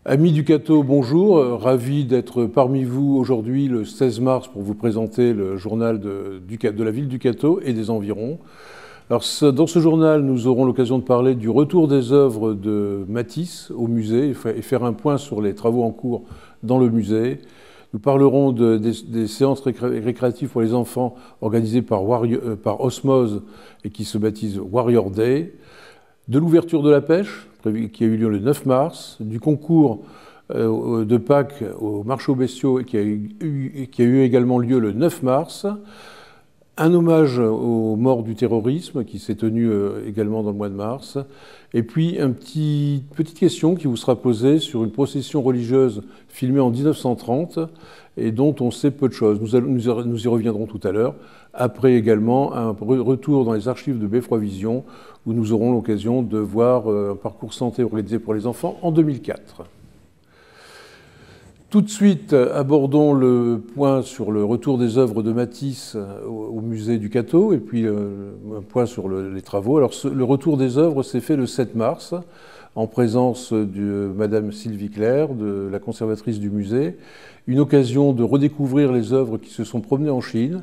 Amis du Cateau, bonjour. Ravi d'être parmi vous aujourd'hui le 16 mars pour vous présenter le journal de la ville du Cateau et des environs. Alors, dans ce journal, nous aurons l'occasion de parler du retour des œuvres de Matisse au musée et faire un point sur les travaux en cours dans le musée. Nous parlerons des séances récréatives pour les enfants organisées par Osmose et qui se baptisent Warrior Day, de l'ouverture de la pêche qui a eu lieu le 9 mars, du concours de Pâques au marché aux bestiaux qui a eu également lieu le 9 mars, un hommage aux morts du terrorisme qui s'est tenu également dans le mois de mars, et puis une petite question qui vous sera posée sur une procession religieuse filmée en 1930 et dont on sait peu de choses. Nous y reviendrons tout à l'heure. Après également un retour dans les archives de Beffroi Vision où nous aurons l'occasion de voir un parcours santé organisé pour les enfants en 2004. Tout de suite, abordons le point sur le retour des œuvres de Matisse au musée du Cateau et puis un point sur les travaux. Alors, le retour des œuvres s'est fait le 7 mars en présence de Madame Sylvie Claire, de la conservatrice du musée. Une occasion de redécouvrir les œuvres qui se sont promenées en Chine,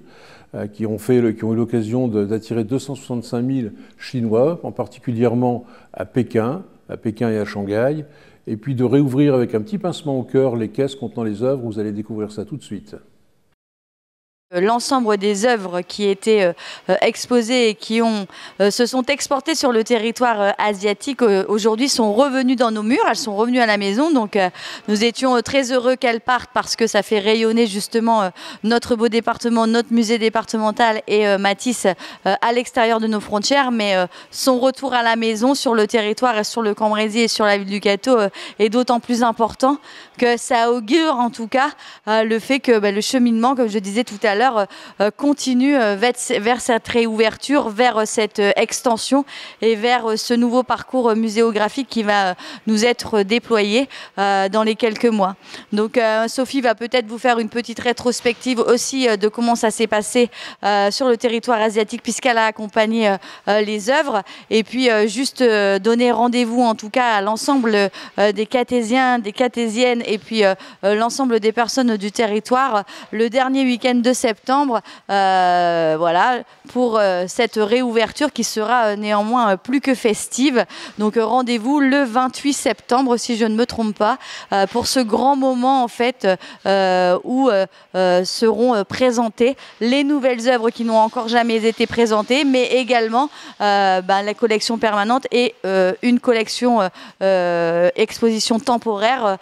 qui ont eu l'occasion d'attirer 265 000 Chinois, en particulièrement à Pékin et à Shanghai, et puis de réouvrir avec un petit pincement au cœur les caisses contenant les œuvres. Vous allez découvrir ça tout de suite. L'ensemble des œuvres qui étaient exposées et qui se sont exportées sur le territoire asiatique aujourd'hui sont revenues dans nos murs, elles sont revenues à la maison. Donc nous étions très heureux qu'elles partent parce que ça fait rayonner justement notre beau département, notre musée départemental et Matisse à l'extérieur de nos frontières. Mais son retour à la maison sur le territoire et sur le Cambrésis et sur la ville du Cateau est d'autant plus important que ça augure en tout cas le fait que le cheminement, comme je disais tout à l'heure, continue vers cette réouverture, vers cette extension et vers ce nouveau parcours muséographique qui va nous être déployé dans les quelques mois. Donc Sophie va peut-être vous faire une petite rétrospective aussi de comment ça s'est passé sur le territoire asiatique puisqu'elle a accompagné les œuvres et puis juste donner rendez-vous en tout cas à l'ensemble des Catésiens, des Catésiennes et puis l'ensemble des personnes du territoire le dernier week-end de septembre, voilà, pour cette réouverture qui sera néanmoins plus que festive. Donc rendez-vous le 28 septembre, si je ne me trompe pas, pour ce grand moment en fait où seront présentées les nouvelles œuvres qui n'ont encore jamais été présentées, mais également la collection permanente et une collection exposition temporaire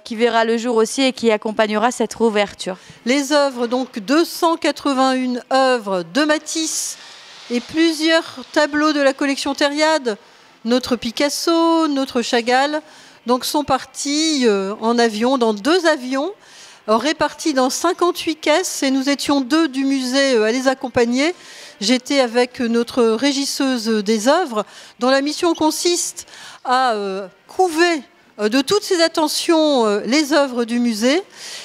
qui verra le jour aussi et qui accompagnera cette réouverture. Les œuvres, donc 281 œuvres de Matisse et plusieurs tableaux de la collection Thériade, notre Picasso, notre Chagall, donc sont partis en avion, dans 2 avions, répartis dans 58 caisses et nous étions 2 du musée à les accompagner. J'étais avec notre régisseuse des œuvres dont la mission consiste à couver de toutes ces attentions les œuvres du musée.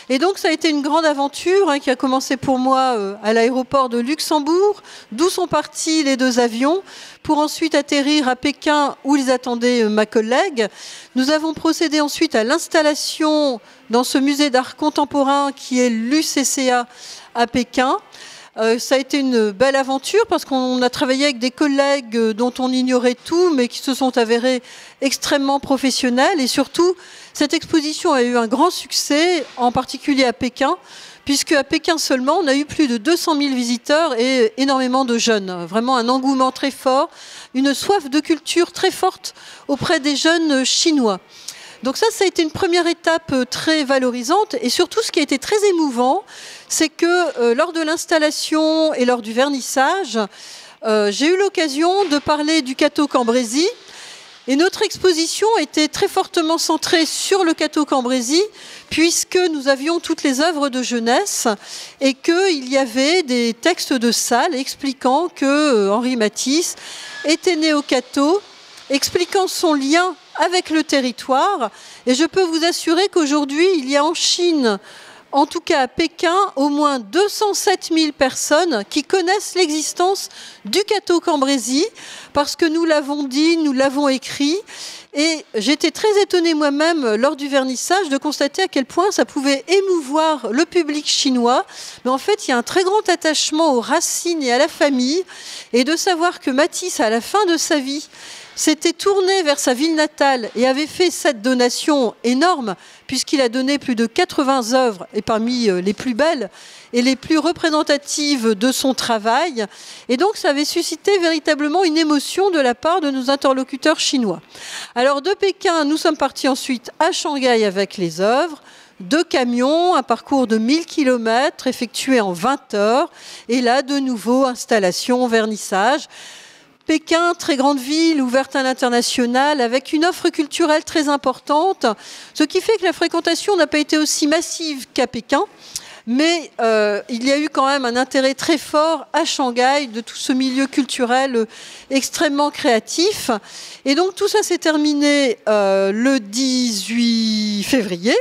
Et donc ça a été une grande aventure qui a commencé pour moi à l'aéroport de Luxembourg, d'où sont partis les 2 avions, pour ensuite atterrir à Pékin où ils attendaient ma collègue. Nous avons procédé ensuite à l'installation dans ce musée d'art contemporain qui est l'UCCA à Pékin. Ça a été une belle aventure parce qu'on a travaillé avec des collègues dont on ignorait tout mais qui se sont avérés extrêmement professionnels et surtout cette exposition a eu un grand succès, en particulier à Pékin, puisque à Pékin seulement on a eu plus de 200 000 visiteurs et énormément de jeunes. Vraiment un engouement très fort, une soif de culture très forte auprès des jeunes chinois. Donc ça a été une première étape très valorisante et surtout ce qui a été très émouvant, c'est que lors de l'installation et lors du vernissage, j'ai eu l'occasion de parler du Cateau Cambrésis et notre exposition était très fortement centrée sur le Cateau Cambrésis puisque nous avions toutes les œuvres de jeunesse et qu'il y avait des textes de salle expliquant que Henri Matisse était né au Cateau, expliquant son lien avec le territoire. Et je peux vous assurer qu'aujourd'hui, il y a en Chine, en tout cas à Pékin, au moins 207 000 personnes qui connaissent l'existence du Cateau Cambrésis, parce que nous l'avons dit, nous l'avons écrit, Et j'étais très étonnée moi-même lors du vernissage de constater à quel point ça pouvait émouvoir le public chinois. Mais en fait, il y a un très grand attachement aux racines et à la famille. Et de savoir que Matisse, à la fin de sa vie, s'était tourné vers sa ville natale et avait fait cette donation énorme, puisqu'il a donné plus de 80 œuvres, et parmi les plus belles et les plus représentatives de son travail. Et donc, ça avait suscité véritablement une émotion de la part de nos interlocuteurs chinois. Alors, de Pékin, nous sommes partis ensuite à Shanghai avec les œuvres. 2 camions, un parcours de 1000 km effectué en 20 heures. Et là, de nouveau, installation, vernissage. Pékin, très grande ville, ouverte à l'international, avec une offre culturelle très importante, ce qui fait que la fréquentation n'a pas été aussi massive qu'à Pékin, mais il y a eu quand même un intérêt très fort à Shanghai de tout ce milieu culturel extrêmement créatif. Et donc tout ça s'est terminé le 18 février.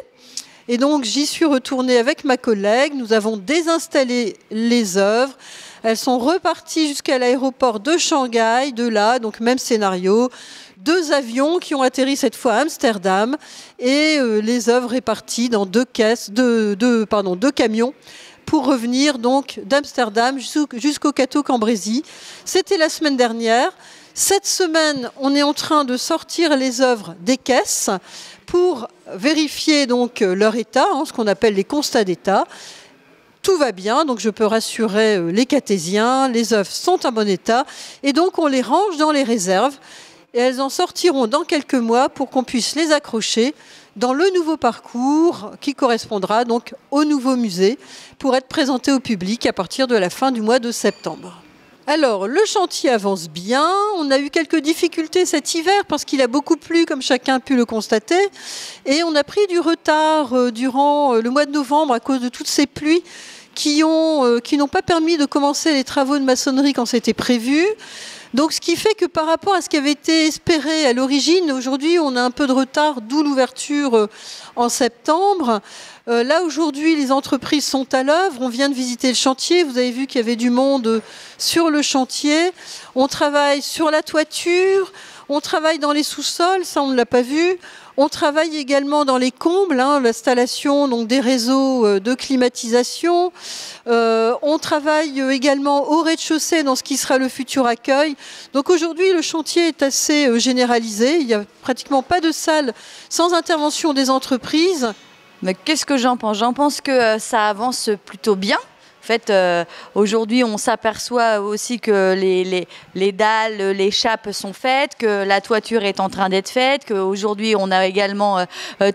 Et donc j'y suis retournée avec ma collègue, nous avons désinstallé les œuvres. Elles sont reparties jusqu'à l'aéroport de Shanghai, de là, donc même scénario. 2 avions qui ont atterri cette fois à Amsterdam et les œuvres réparties dans 2 camions pour revenir donc d'Amsterdam jusqu'au Cateau Cambrésis. C'était la semaine dernière. Cette semaine, on est en train de sortir les œuvres des caisses pour vérifier donc leur état, ce qu'on appelle les constats d'état. Tout va bien, donc je peux rassurer les Catésiens, les œuvres sont en bon état, et donc on les range dans les réserves, et elles en sortiront dans quelques mois pour qu'on puisse les accrocher dans le nouveau parcours qui correspondra donc au nouveau musée pour être présenté au public à partir de la fin du mois de septembre. Alors, le chantier avance bien. On a eu quelques difficultés cet hiver parce qu'il a beaucoup plu, comme chacun a pu le constater. Et on a pris du retard durant le mois de novembre à cause de toutes ces pluies qui n'ont pas permis de commencer les travaux de maçonnerie quand c'était prévu. Donc, ce qui fait que par rapport à ce qui avait été espéré à l'origine, aujourd'hui, on a un peu de retard, d'où l'ouverture en septembre. Là, aujourd'hui, les entreprises sont à l'œuvre. On vient de visiter le chantier. Vous avez vu qu'il y avait du monde sur le chantier. On travaille sur la toiture. On travaille dans les sous-sols. Ça, on ne l'a pas vu. On travaille également dans les combles, l'installation donc des réseaux de climatisation. On travaille également au rez-de-chaussée dans ce qui sera le futur accueil. Donc aujourd'hui, le chantier est assez généralisé. Il n'y a pratiquement pas de salle sans intervention des entreprises. Mais qu'est-ce que j'en pense? J'en pense que ça avance plutôt bien. En fait, aujourd'hui, on s'aperçoit aussi que les dalles, les chapes sont faites, que la toiture est en train d'être faite, qu'aujourd'hui, on a également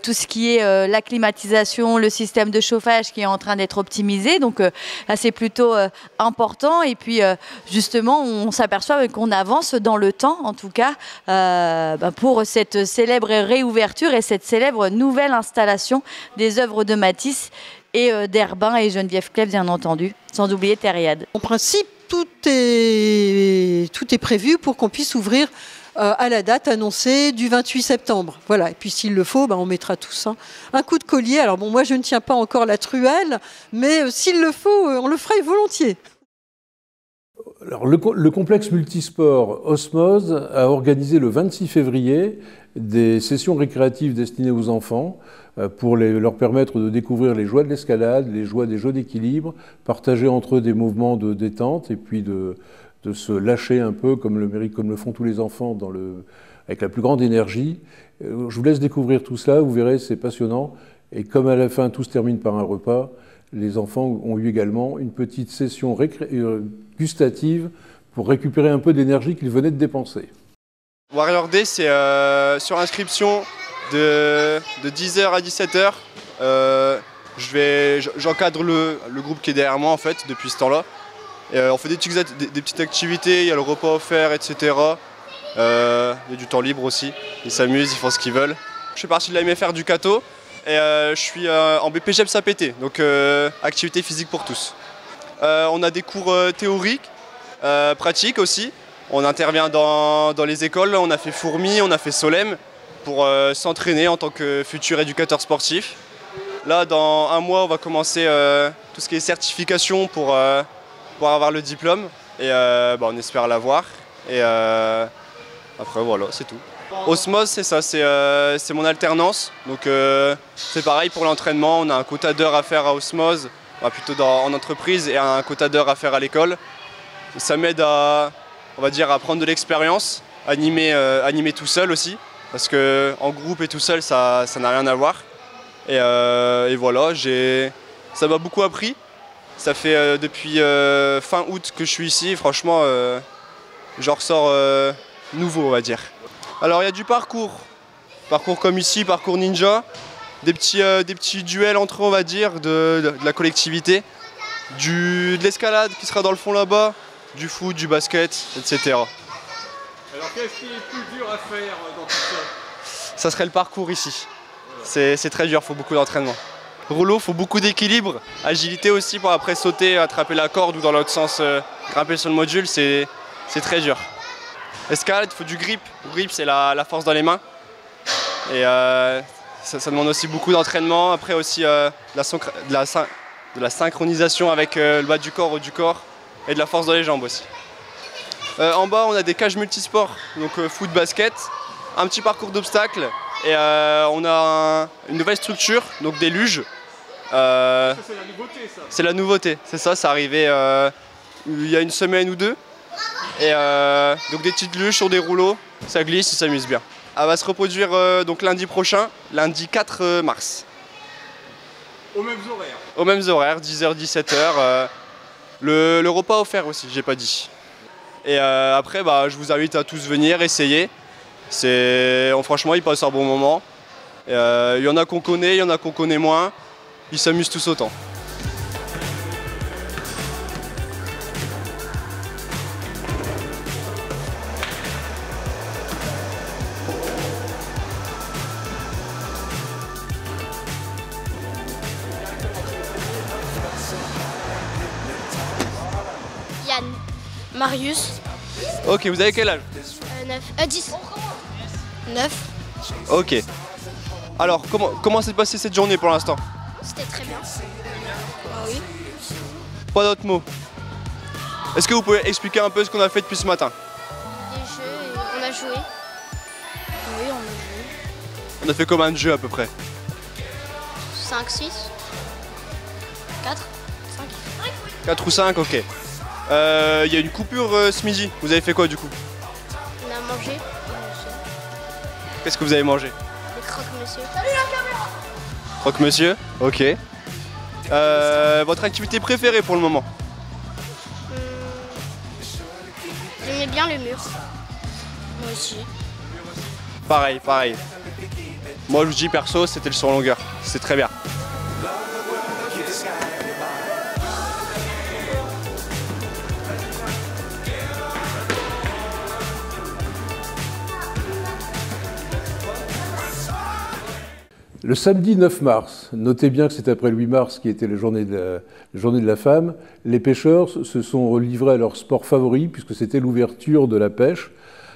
tout ce qui est la climatisation, le système de chauffage qui est en train d'être optimisé. Donc, là, c'est plutôt important. Et puis, justement, on s'aperçoit qu'on avance dans le temps, en tout cas, pour cette célèbre réouverture et cette célèbre nouvelle installation des œuvres de Matisse et d'Herbin et Geneviève Clèves, bien entendu, sans oublier Thériade. En principe, tout est prévu pour qu'on puisse ouvrir à la date annoncée du 28 septembre. Voilà. Et puis s'il le faut, on mettra tous un coup de collier. Alors bon, moi je ne tiens pas encore la truelle, mais s'il le faut, on le fera volontiers. Alors, le complexe multisport Osmose a organisé le 26 février des sessions récréatives destinées aux enfants pour leur permettre de découvrir les joies de l'escalade, les joies des jeux d'équilibre, partager entre eux des mouvements de détente et puis de se lâcher un peu comme le font tous les enfants avec la plus grande énergie. Je vous laisse découvrir tout cela, vous verrez, c'est passionnant. Et comme à la fin tout se termine par un repas, les enfants ont eu également une petite session gustative pour récupérer un peu d'énergie qu'ils venaient de dépenser. Warrior Day, c'est sur inscription de 10h à 17h. J'encadre le groupe qui est derrière moi en fait depuis ce temps-là. On fait des petites activités, il y a le repas offert, etc. Il y a du temps libre aussi. Ils s'amusent, ils font ce qu'ils veulent. Je fais partie de la MFR du Cateau et je suis en BPGEPS APT, donc activité physique pour tous. On a des cours théoriques, pratiques aussi. On intervient dans les écoles, on a fait Fourmi, on a fait Solem pour s'entraîner en tant que futur éducateur sportif. Là, dans un mois, on va commencer tout ce qui est certification pour avoir le diplôme et on espère l'avoir. Et après, voilà, c'est tout. Osmose, c'est ça, c'est mon alternance. Donc c'est pareil pour l'entraînement, on a un quota d'heures à faire à Osmose, plutôt en entreprise, et un quota d'heures à faire à l'école. Ça m'aide à, on va dire, à prendre de l'expérience, animer tout seul aussi, parce qu'en groupe et tout seul, ça n'a rien à voir. Et voilà, ça m'a beaucoup appris. Ça fait depuis fin août que je suis ici, franchement, j'en ressors nouveau, on va dire. Alors il y a du parcours comme ici, parcours ninja, des petits duels entre eux, on va dire, de la collectivité, de l'escalade qui sera dans le fond là-bas, du foot, du basket, etc. Alors qu'est-ce qui est plus dur à faire dans tout ça? Ça serait le parcours ici. C'est très dur, il faut beaucoup d'entraînement. Rouleau, il faut beaucoup d'équilibre, agilité aussi pour après sauter, attraper la corde ou dans l'autre sens, grimper sur le module, c'est très dur. Escalade, il faut du grip. Grip, c'est la force dans les mains. Et ça demande aussi beaucoup d'entraînement. Après aussi de la synchronisation avec le bas du corps, haut du corps. Et de la force dans les jambes aussi. En bas, on a des cages multisports, donc foot, basket. Un petit parcours d'obstacles. Et on a une nouvelle structure, donc des luges. C'est la nouveauté, ça. C'est la nouveauté, c'est ça, c'est arrivé il y a une semaine ou deux. Et donc des petites luges sur des rouleaux, ça glisse, ça s'amuse bien. Elle va se reproduire donc lundi prochain, lundi 4 mars. Aux mêmes horaires. Aux mêmes horaires, 10h, 17h. Le repas offert aussi, j'ai pas dit. Et après, je vous invite à tous venir, essayer. Franchement, ils passent un bon moment. Il y en a qu'on connaît, il y en a qu'on connaît moins. Ils s'amusent tous autant. Yann. Marius. Ok, vous avez quel âge? 10. 9. Ok. Alors, comment s'est passée cette journée pour l'instant? C'était très bien. Oui. Pas d'autres mots. Est-ce que vous pouvez expliquer un peu ce qu'on a fait depuis ce matin? Des jeux et on a joué. Oui, on a joué. On a fait combien de jeux à peu près? 5, 6. 4, 5. 4 ou 5, ok. Il y a une coupure ce midi. Vous avez fait quoi du coup? On a mangé. Qu'est-ce que vous avez mangé? Des croque-monsieur. Croque-monsieur, ok. Votre activité préférée pour le moment? J'aimais bien le mur. Moi aussi. Pareil. Moi je vous dis perso, c'était le sur longueur. C'est très bien. Le samedi 9 mars, notez bien que c'est après le 8 mars qui était la journée de la femme, les pêcheurs se sont livrés à leur sport favori puisque c'était l'ouverture de la pêche.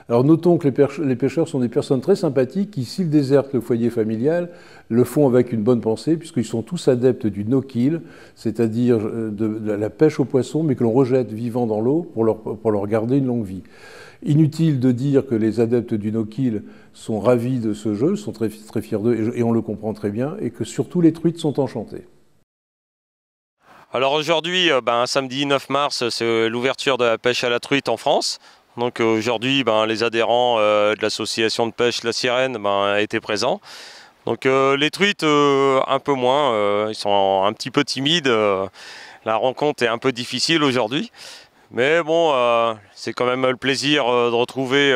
Alors notons que les pêcheurs sont des personnes très sympathiques qui, s'ils désertent le foyer familial, le font avec une bonne pensée puisqu'ils sont tous adeptes du no-kill, c'est-à-dire de la pêche aux poissons mais que l'on rejette vivant dans l'eau pour leur garder une longue vie. Inutile de dire que les adeptes du no-kill sont ravis de ce jeu, sont très, très fiers d'eux, et on le comprend très bien, et que surtout les truites sont enchantées. Alors aujourd'hui, samedi 9 mars, c'est l'ouverture de la pêche à la truite en France. Donc aujourd'hui, les adhérents de l'association de pêche La Sirène étaient présents. Donc les truites, un peu moins, ils sont un petit peu timides. La rencontre est un peu difficile aujourd'hui. Mais bon, c'est quand même le plaisir de retrouver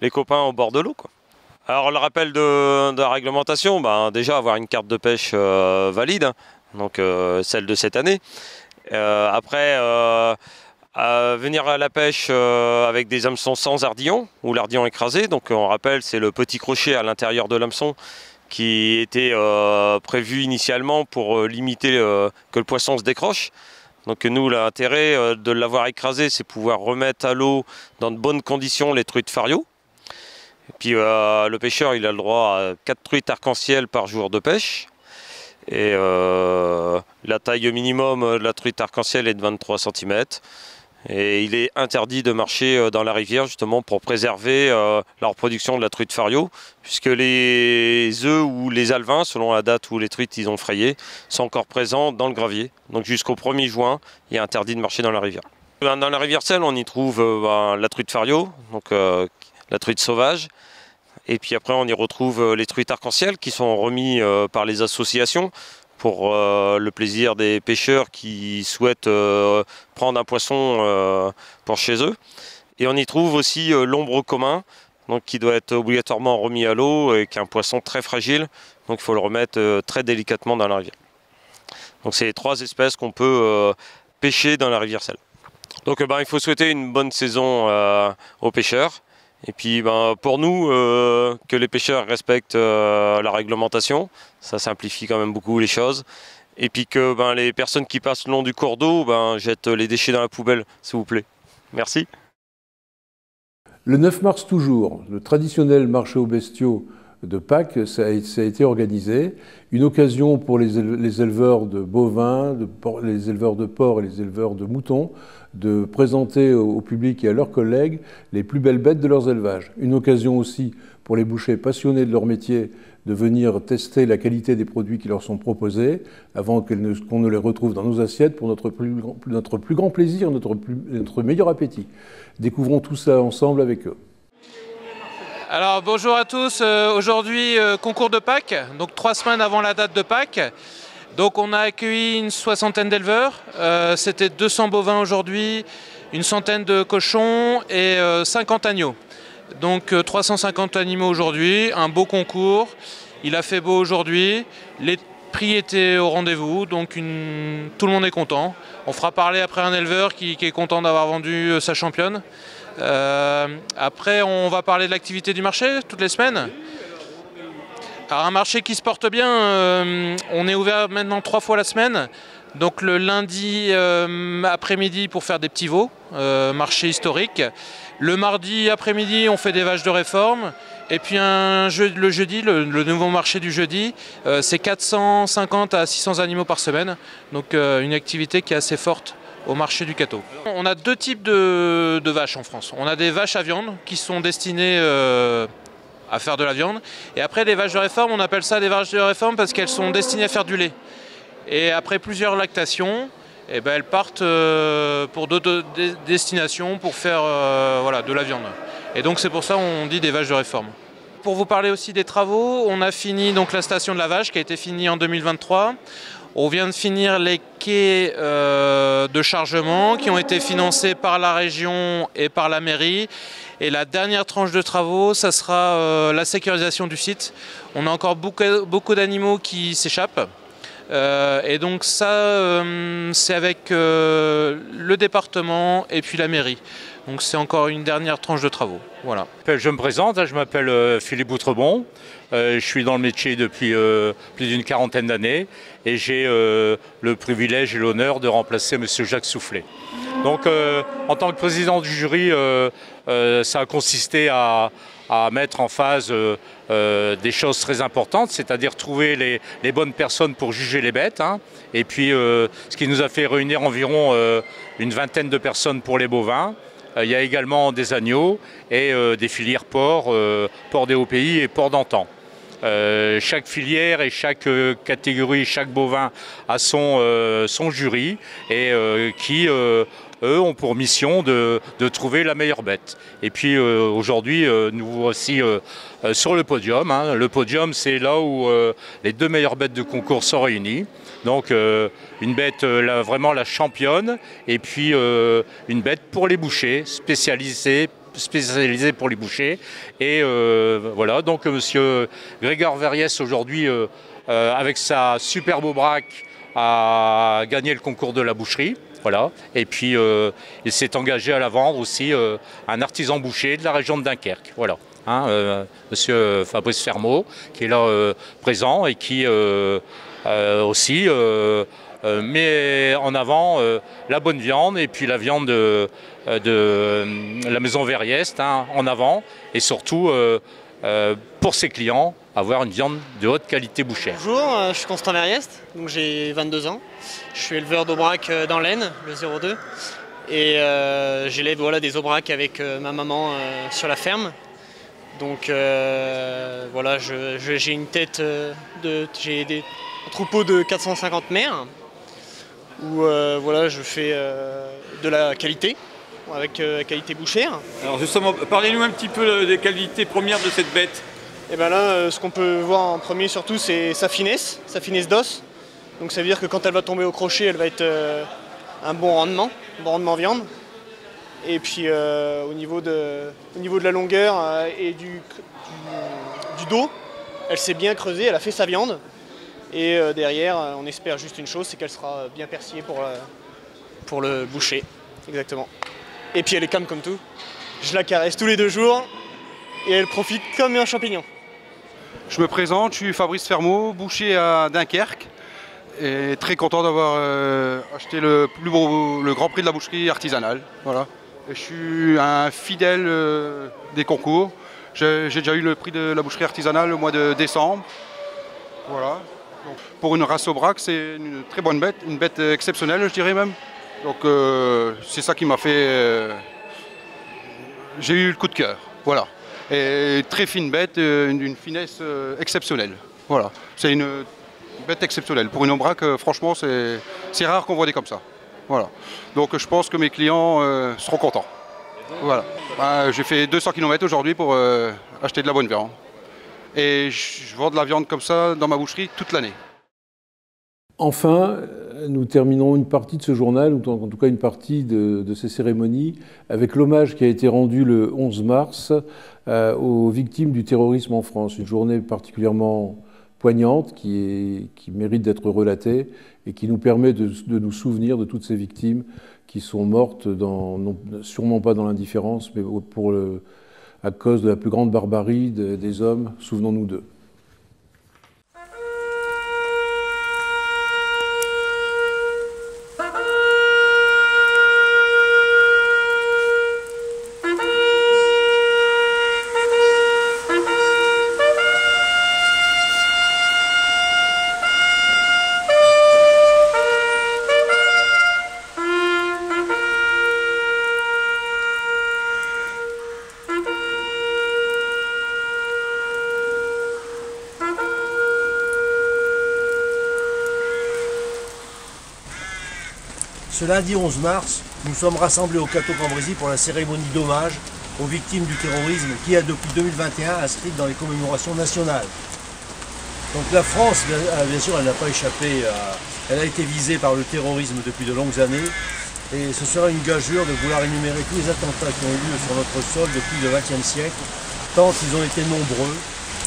les copains au bord de l'eau, quoi. Alors le rappel de la réglementation, déjà avoir une carte de pêche valide, donc celle de cette année. Après, venir à la pêche avec des hameçons sans ardillon ou l'ardillon écrasé. Donc on rappelle, c'est le petit crochet à l'intérieur de l'hameçon qui était prévu initialement pour limiter que le poisson se décroche. Donc nous, l'intérêt de l'avoir écrasé, c'est pouvoir remettre à l'eau dans de bonnes conditions les truites fario. Et puis le pêcheur, il a le droit à 4 truites arc-en-ciel par jour de pêche. Et la taille minimum de la truite arc-en-ciel est de 23 cm. Et il est interdit de marcher dans la rivière justement pour préserver la reproduction de la truite fario, puisque les œufs ou les alevins, selon la date où les truites ils ont frayé, sont encore présents dans le gravier. Donc jusqu'au 1er juin, il est interdit de marcher dans la rivière. Dans la rivière Selle, on y trouve la truite fario, donc la truite sauvage. Et puis après, on y retrouve les truites arc-en-ciel qui sont remis par les associations pour le plaisir des pêcheurs qui souhaitent prendre un poisson pour chez eux. Et on y trouve aussi l'ombre commun, donc qui doit être obligatoirement remis à l'eau et qui est un poisson très fragile, donc il faut le remettre très délicatement dans la rivière. Donc c'est les 3 espèces qu'on peut pêcher dans la rivière Selle. Donc il faut souhaiter une bonne saison aux pêcheurs. Et puis pour nous, que les pêcheurs respectent la réglementation, ça simplifie quand même beaucoup les choses. Et puis que les personnes qui passent le long du cours d'eau jettent les déchets dans la poubelle, s'il vous plaît. Merci. Le 9 mars toujours, le traditionnel marché aux bestiaux de Pâques, ça a été organisé. Une occasion pour les éleveurs de bovins, les éleveurs de porcs et les éleveurs de moutons de présenter au public et à leurs collègues les plus belles bêtes de leurs élevages. Une occasion aussi pour les bouchers passionnés de leur métier de venir tester la qualité des produits qui leur sont proposés avant qu'on ne les retrouve dans nos assiettes pour notre plus grand plaisir, notre meilleur appétit. Découvrons tout ça ensemble avec eux. Alors bonjour à tous, aujourd'hui concours de Pâques, donc 3 semaines avant la date de Pâques. Donc on a accueilli une 60aine d'éleveurs, c'était 200 bovins aujourd'hui, une centaine de cochons et 50 agneaux. Donc 350 animaux aujourd'hui, un beau concours, il a fait beau aujourd'hui, les prix étaient au rendez-vous, donc tout le monde est content. On fera parler après un éleveur qui est content d'avoir vendu sa championne. Après on va parler de l'activité du marché toutes les semaines. Alors un marché qui se porte bien, on est ouvert maintenant 3 fois la semaine. Donc le lundi après-midi pour faire des petits veaux, marché historique. Le mardi après-midi on fait des vaches de réforme. Et puis le jeudi, le nouveau marché du jeudi, c'est 450 à 600 animaux par semaine. Donc une activité qui est assez forte au marché du Cateau. On a 2 types de vaches en France. On a des vaches à viande qui sont destinées à faire de la viande. Et après les vaches de réforme, on appelle ça des vaches de réforme parce qu'elles sont destinées à faire du lait. Et après plusieurs lactations, elles partent pour d'autres destinations pour faire de la viande. Et donc c'est pour ça qu'on dit des vaches de réforme. Pour vous parler aussi des travaux, on a fini donc la station de la vache qui a été finie en 2023. On vient de finir les quais de chargement qui ont été financés par la région et par la mairie. Et la dernière tranche de travaux, ça sera la sécurisation du site. On a encore beaucoup d'animaux qui s'échappent. Et donc ça, c'est avec le département et puis la mairie. Donc c'est encore une dernière tranche de travaux. Voilà. Je me présente, je m'appelle Philippe Outrebon. Je suis dans le métier depuis plus d'une 40aine d'années et j'ai le privilège et l'honneur de remplacer M. Jacques Soufflet. Donc en tant que président du jury, ça a consisté à mettre en phase des choses très importantes, c'est-à-dire trouver les bonnes personnes pour juger les bêtes. Et puis ce qui nous a fait réunir environ une 20aine de personnes pour les bovins. Il y a également des agneaux et des filières porcs, porcs des hauts pays et porcs d'antan. Chaque filière et chaque catégorie, chaque bovin a son jury et qui, eux, ont pour mission de trouver la meilleure bête. Et puis aujourd'hui, nous voici sur le podium. Le podium, c'est là où les 2 meilleures bêtes de concours sont réunies. Donc une bête vraiment la championne et puis une bête pour les bouchers, spécialisée pour les bouchers. Et voilà, donc monsieur Grégoire Verriès aujourd'hui, avec sa superbe aubrac, a gagné le concours de la boucherie. Voilà. Et puis il s'est engagé à la vendre aussi un artisan boucher de la région de Dunkerque. Voilà. Monsieur Fabrice Fermot, qui est là présent et qui aussi met en avant la bonne viande et puis la viande de la maison Verriès en avant et surtout pour ses clients avoir une viande de haute qualité bouchère. Bonjour, je suis Constant Verriès, donc j'ai 22 ans. Je suis éleveur d'aubrac dans l'Aisne, le 02. Et j'élève des aubracs avec ma maman sur la ferme. Donc voilà, j'ai une tête j'ai un troupeau de 450 mères où voilà, je fais de la qualité avec qualité bouchère. Alors justement, parlez-nous un petit peu des qualités premières de cette bête. Et bien là, ce qu'on peut voir en premier surtout, c'est sa finesse d'os. Donc ça veut dire que quand elle va tomber au crochet, elle va être un bon rendement viande. Et puis au niveau de la longueur et du dos, elle s'est bien creusée, elle a fait sa viande. Et derrière, on espère juste une chose, c'est qu'elle sera bien persillée pour le boucher. Exactement. Et puis elle est calme comme tout. Je la caresse tous les 2 jours et elle profite comme un champignon. Je me présente, je suis Fabrice Fermot, boucher à Dunkerque. Et très content d'avoir acheté le grand prix de la boucherie artisanale. Voilà. Et je suis un fidèle des concours. J'ai déjà eu le prix de la boucherie artisanale au mois de décembre. Voilà. Donc, pour une race aubrac, c'est une très bonne bête, une bête exceptionnelle, je dirais même. Donc c'est ça qui m'a fait... j'ai eu le coup de cœur. Voilà. Et très fine bête, d'une finesse exceptionnelle. Voilà. C'est une bête exceptionnelle. Pour une aubrac, franchement, c'est rare qu'on voit des comme ça. Voilà. Donc je pense que mes clients seront contents. Voilà. J'ai fait 200 km aujourd'hui pour acheter de la bonne viande. Et je vends de la viande comme ça dans ma boucherie toute l'année. Enfin, nous terminons une partie de ce journal, ou en tout cas une partie de ces cérémonies, avec l'hommage qui a été rendu le 11 mars aux victimes du terrorisme en France. Une journée particulièrement poignante qui mérite d'être relatée et qui nous permet de nous souvenir de toutes ces victimes qui sont mortes, sûrement pas dans l'indifférence, mais à cause de la plus grande barbarie des hommes. Souvenons-nous d'eux. Ce lundi 11 mars, nous sommes rassemblés au Cateau-Cambrésis pour la cérémonie d'hommage aux victimes du terrorisme qui est depuis 2021 inscrite dans les commémorations nationales. Donc la France, bien sûr, elle n'a pas échappé elle a été visée par le terrorisme depuis de longues années et ce serait une gageure de vouloir énumérer tous les attentats qui ont eu lieu sur notre sol depuis le XXe siècle, tant ils ont été nombreux,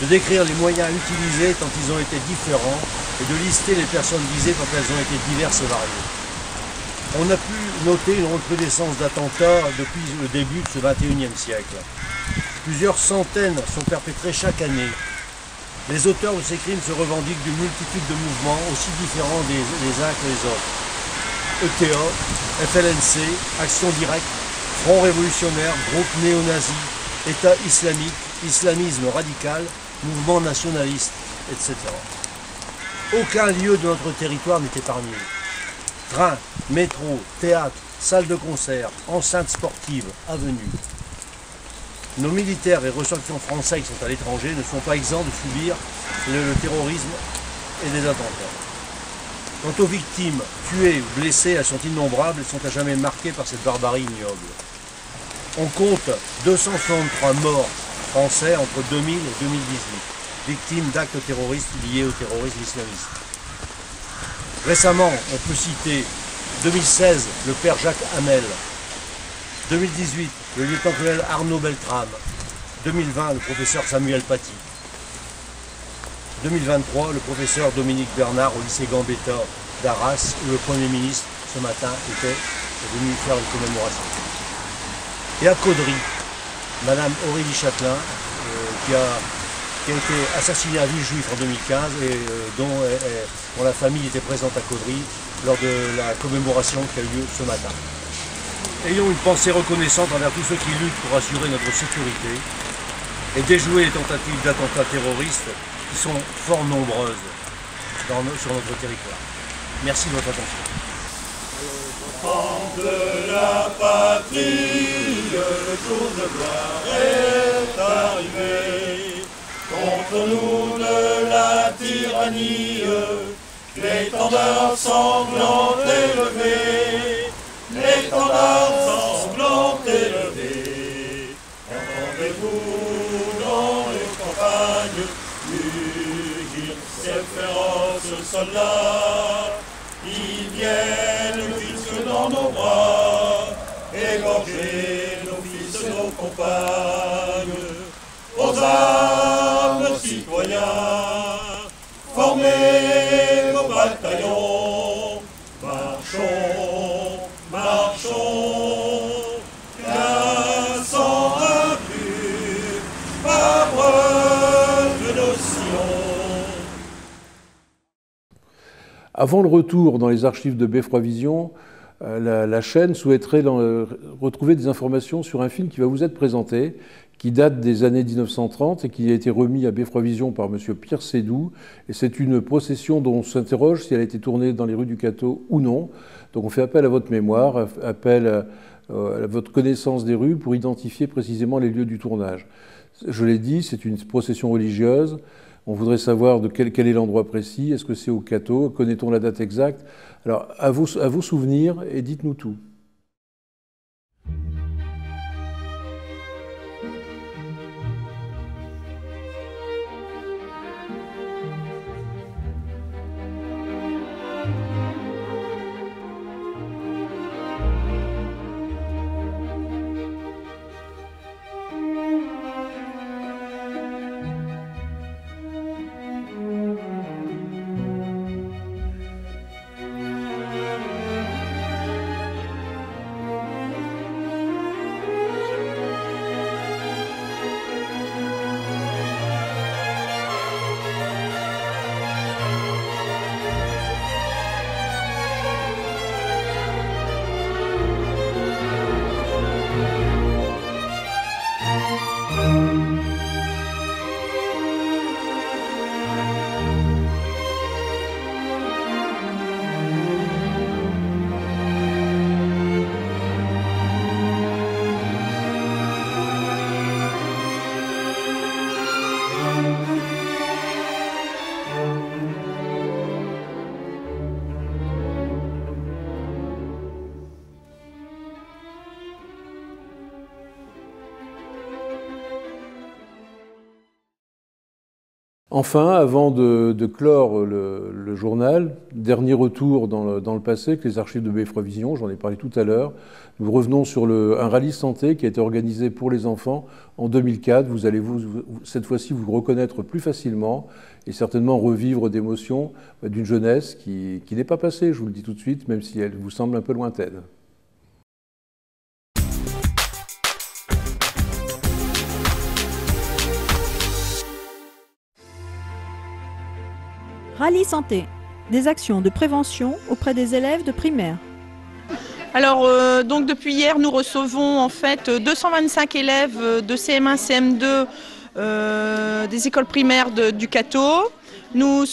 de décrire les moyens utilisés tant ils ont été différents et de lister les personnes visées tant elles ont été diverses et variées. On a pu noter une recrudescence d'attentats depuis le début de ce XXIe siècle. Plusieurs centaines sont perpétrés chaque année. Les auteurs de ces crimes se revendiquent d'une multitude de mouvements aussi différents les uns que les autres. ETA, FLNC, Action Directe, Front Révolutionnaire, Groupe Néo-Nazi, État Islamique, Islamisme Radical, Mouvement Nationaliste, etc. Aucun lieu de notre territoire n'est épargné. Train, métro, théâtre, salle de concert, enceintes sportives, avenues. Nos militaires et ressortissants français qui sont à l'étranger ne sont pas exempts de subir le terrorisme et des attentats. Quant aux victimes tuées ou blessées, elles sont innombrables et sont à jamais marquées par cette barbarie ignoble. On compte 263 morts français entre 2000 et 2018, victimes d'actes terroristes liés au terrorisme islamiste. Récemment, on peut citer 2016, le père Jacques Hamel, 2018, le lieutenant-colonel Arnaud Beltrame, 2020, le professeur Samuel Paty, 2023, le professeur Dominique Bernard au lycée Gambetta d'Arras, où le Premier ministre, ce matin, était venu faire une commémoration. Et à Caudry, Madame Aurélie Châtelain, qui a été assassinée à Villejuif en 2015 et dont la famille était présente à Caudry lors de la commémoration qui a eu lieu ce matin. Ayons une pensée reconnaissante envers tous ceux qui luttent pour assurer notre sécurité et déjouer les tentatives d'attentats terroristes qui sont fort nombreuses sur notre territoire. Merci de votre attention. Enfants de la patrie, le jour de gloire est arrivé. Contre nous de la tyrannie, l'étendard sanglant élevé, l'étendard sanglant élevé. Entendez-vous dans les campagnes mugir ces féroces soldats? Ils viennent jusque dans nos bras, égorger nos fils et nos compagnes. Aux armes, citoyens, formez vos bataillons, marchons, marchons, qu'un sang impur, parole de nos sillons. Avant le retour dans les archives de Beffroi Vision, la chaîne souhaiterait retrouver des informations sur un film qui va vous être présenté, qui date des années 1930 et qui a été remis à Beffroi Vision par M. Pierre Sédou. Et c'est une procession dont on s'interroge si elle a été tournée dans les rues du Cateau ou non. Donc on fait appel à votre mémoire, appel à votre connaissance des rues pour identifier précisément les lieux du tournage. Je l'ai dit, c'est une procession religieuse. On voudrait savoir de quel est l'endroit précis. Est-ce que c'est au Cateau? Connaît-on la date exacte? Alors, à vos souvenirs et dites-nous tout. Enfin, avant de clore le journal, dernier retour dans le passé, que les archives de Beffroi Vision, j'en ai parlé tout à l'heure. Nous revenons sur un rallye santé qui a été organisé pour les enfants en 2004. Vous allez cette fois-ci vous reconnaître plus facilement et certainement revivre d'émotions d'une jeunesse qui n'est pas passée, je vous le dis tout de suite, même si elle vous semble un peu lointaine. Rallye Santé, des actions de prévention auprès des élèves de primaire. Alors, donc depuis hier, nous recevons en fait 225 élèves de CM1, CM2 des écoles primaires du Cateau. Nous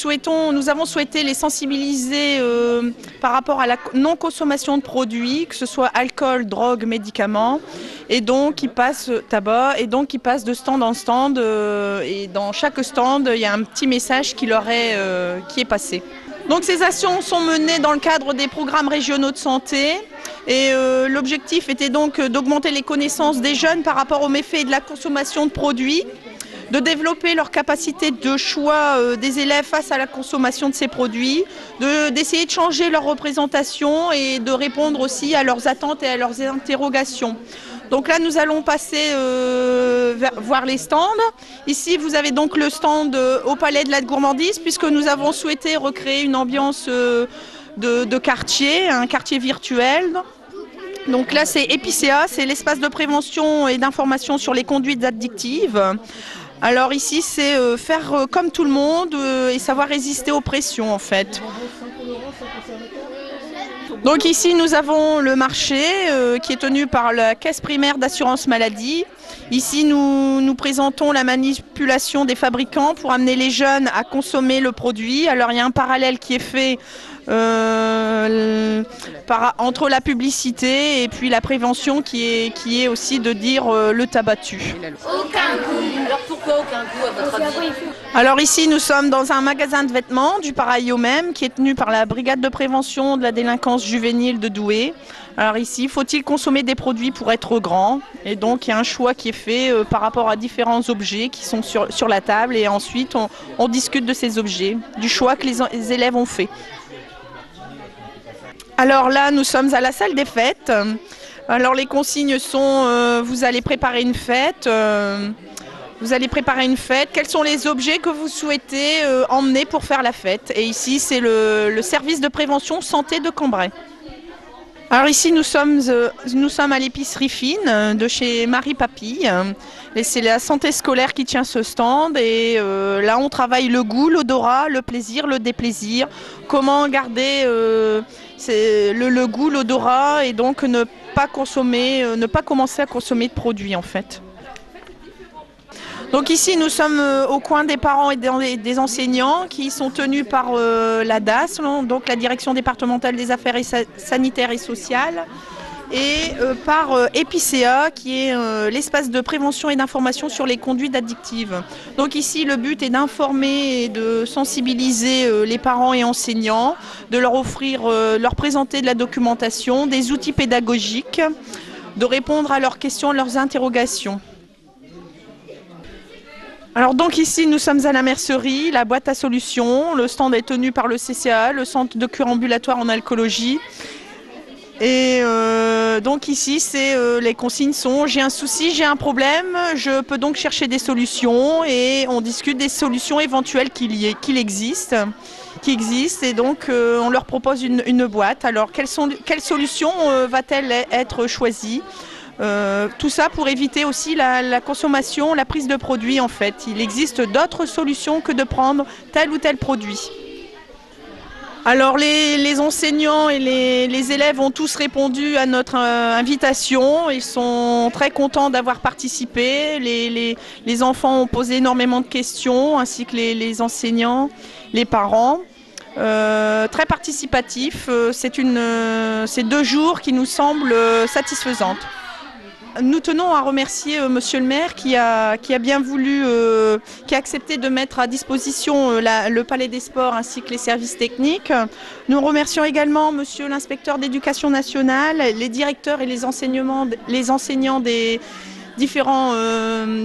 avons souhaité les sensibiliser par rapport à la non-consommation de produits, que ce soit alcool, drogue, médicaments, et donc ils passent tabac, et donc ils passent de stand en stand, et dans chaque stand, il y a un petit message qui est passé. Donc ces actions sont menées dans le cadre des programmes régionaux de santé, et l'objectif était donc d'augmenter les connaissances des jeunes par rapport aux méfaits de la consommation de produits, de développer leur capacité de choix des élèves face à la consommation de ces produits, d'essayer de changer leur représentation et de répondre aussi à leurs attentes et à leurs interrogations. Donc là, nous allons passer voir les stands. Ici, vous avez donc le stand au Palais de la Gourmandise, puisque nous avons souhaité recréer une ambiance de quartier, un quartier virtuel. Donc là, c'est Epicéa, c'est l'espace de prévention et d'information sur les conduites addictives. Alors ici, c'est faire comme tout le monde et savoir résister aux pressions en fait. Donc ici, nous avons le marché qui est tenu par la caisse primaire d'assurance maladie. Ici, nous présentons la manipulation des fabricants pour amener les jeunes à consommer le produit. Alors, il y a un parallèle qui est fait entre la publicité et puis la prévention qui est aussi de dire le tabac tue. Aucun goût. Alors pourquoi aucun goût à votre avis? Alors ici nous sommes dans un magasin de vêtements du pareil au même qui est tenu par la brigade de prévention de la délinquance juvénile de Douai. Alors ici, faut-il consommer des produits pour être grand? Et donc il y a un choix qui est fait par rapport à différents objets qui sont sur la table et ensuite on discute de ces objets, du choix que les élèves ont fait. Alors là, nous sommes à la salle des fêtes. Alors les consignes sont, vous allez préparer une fête. Quels sont les objets que vous souhaitez emmener pour faire la fête? Et ici, c'est le service de prévention santé de Cambrai. Alors ici, nous sommes à l'épicerie fine de chez Marie Papille. Et c'est la santé scolaire qui tient ce stand. Et là, on travaille le goût, l'odorat, le plaisir, le déplaisir. Comment garder le goût, l'odorat et donc ne pas commencer à consommer de produits en fait. Donc ici, nous sommes au coin des parents et des enseignants qui sont tenus par la DAS, donc la Direction départementale des affaires sanitaires et sociales, et par Epicea, qui est l'espace de prévention et d'information sur les conduites addictives. Donc ici, le but est d'informer et de sensibiliser les parents et enseignants, de leur offrir, leur présenter de la documentation, des outils pédagogiques, de répondre à leurs questions, à leurs interrogations. Alors donc ici nous sommes à la mercerie, la boîte à solutions, le stand est tenu par le CCA, le centre de cure ambulatoire en alcoolologie. Et donc ici les consignes sont j'ai un souci, j'ai un problème, je peux donc chercher des solutions et on discute des solutions éventuelles qui existent et donc on leur propose une boîte. Alors quelle solution va-t-elle être choisie? Tout ça pour éviter aussi la consommation, la prise de produits en fait. Il existe d'autres solutions que de prendre tel ou tel produit. Alors les enseignants et les élèves ont tous répondu à notre invitation. Ils sont très contents d'avoir participé. Les enfants ont posé énormément de questions, ainsi que les enseignants, les parents. Très participatif. C'est 2 jours qui nous semblent satisfaisantes. Nous tenons à remercier Monsieur le maire qui a bien voulu, qui a accepté de mettre à disposition le Palais des Sports ainsi que les services techniques. Nous remercions également Monsieur l'inspecteur d'éducation nationale, les directeurs et les enseignants des différents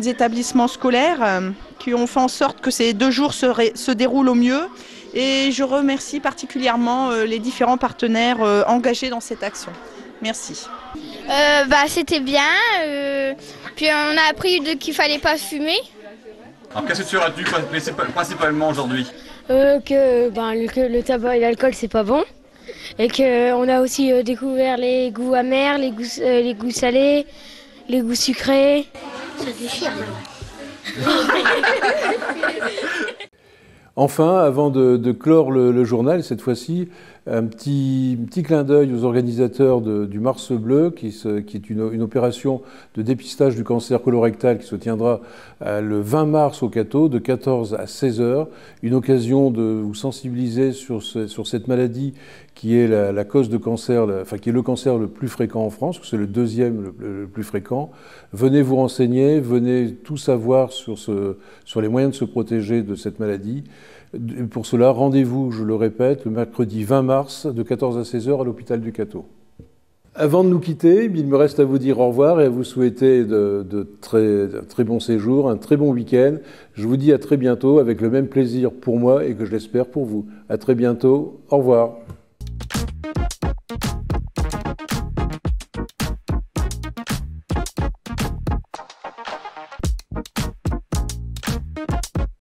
établissements scolaires qui ont fait en sorte que ces 2 jours se déroulent au mieux. Et je remercie particulièrement les différents partenaires engagés dans cette action. Merci. C'était bien, puis on a appris qu'il fallait pas fumer. Alors qu'est-ce que tu as retenu principalement aujourd'hui? Que le tabac et l'alcool c'est pas bon, et qu'on a aussi découvert les goûts amers, les goûts salés, les goûts sucrés. Ça déchire. Enfin, avant de clore le journal, cette fois-ci, un petit clin d'œil aux organisateurs du Mars Bleu, qui est une opération de dépistage du cancer colorectal qui se tiendra le 20 mars au Cateau, de 14 à 16 heures. Une occasion de vous sensibiliser sur cette maladie qui est la cause de cancer, qui est le cancer le plus fréquent en France, c'est le 2e le plus fréquent. Venez vous renseigner, venez tout savoir sur les moyens de se protéger de cette maladie. Pour cela, rendez-vous, je le répète, le mercredi 20 mars de 14 à 16 heures à l'hôpital du Cateau. Avant de nous quitter, il me reste à vous dire au revoir et à vous souhaiter de très bons séjours, un très bon week-end. Je vous dis à très bientôt avec le même plaisir pour moi et que je l'espère pour vous. À très bientôt. Au revoir.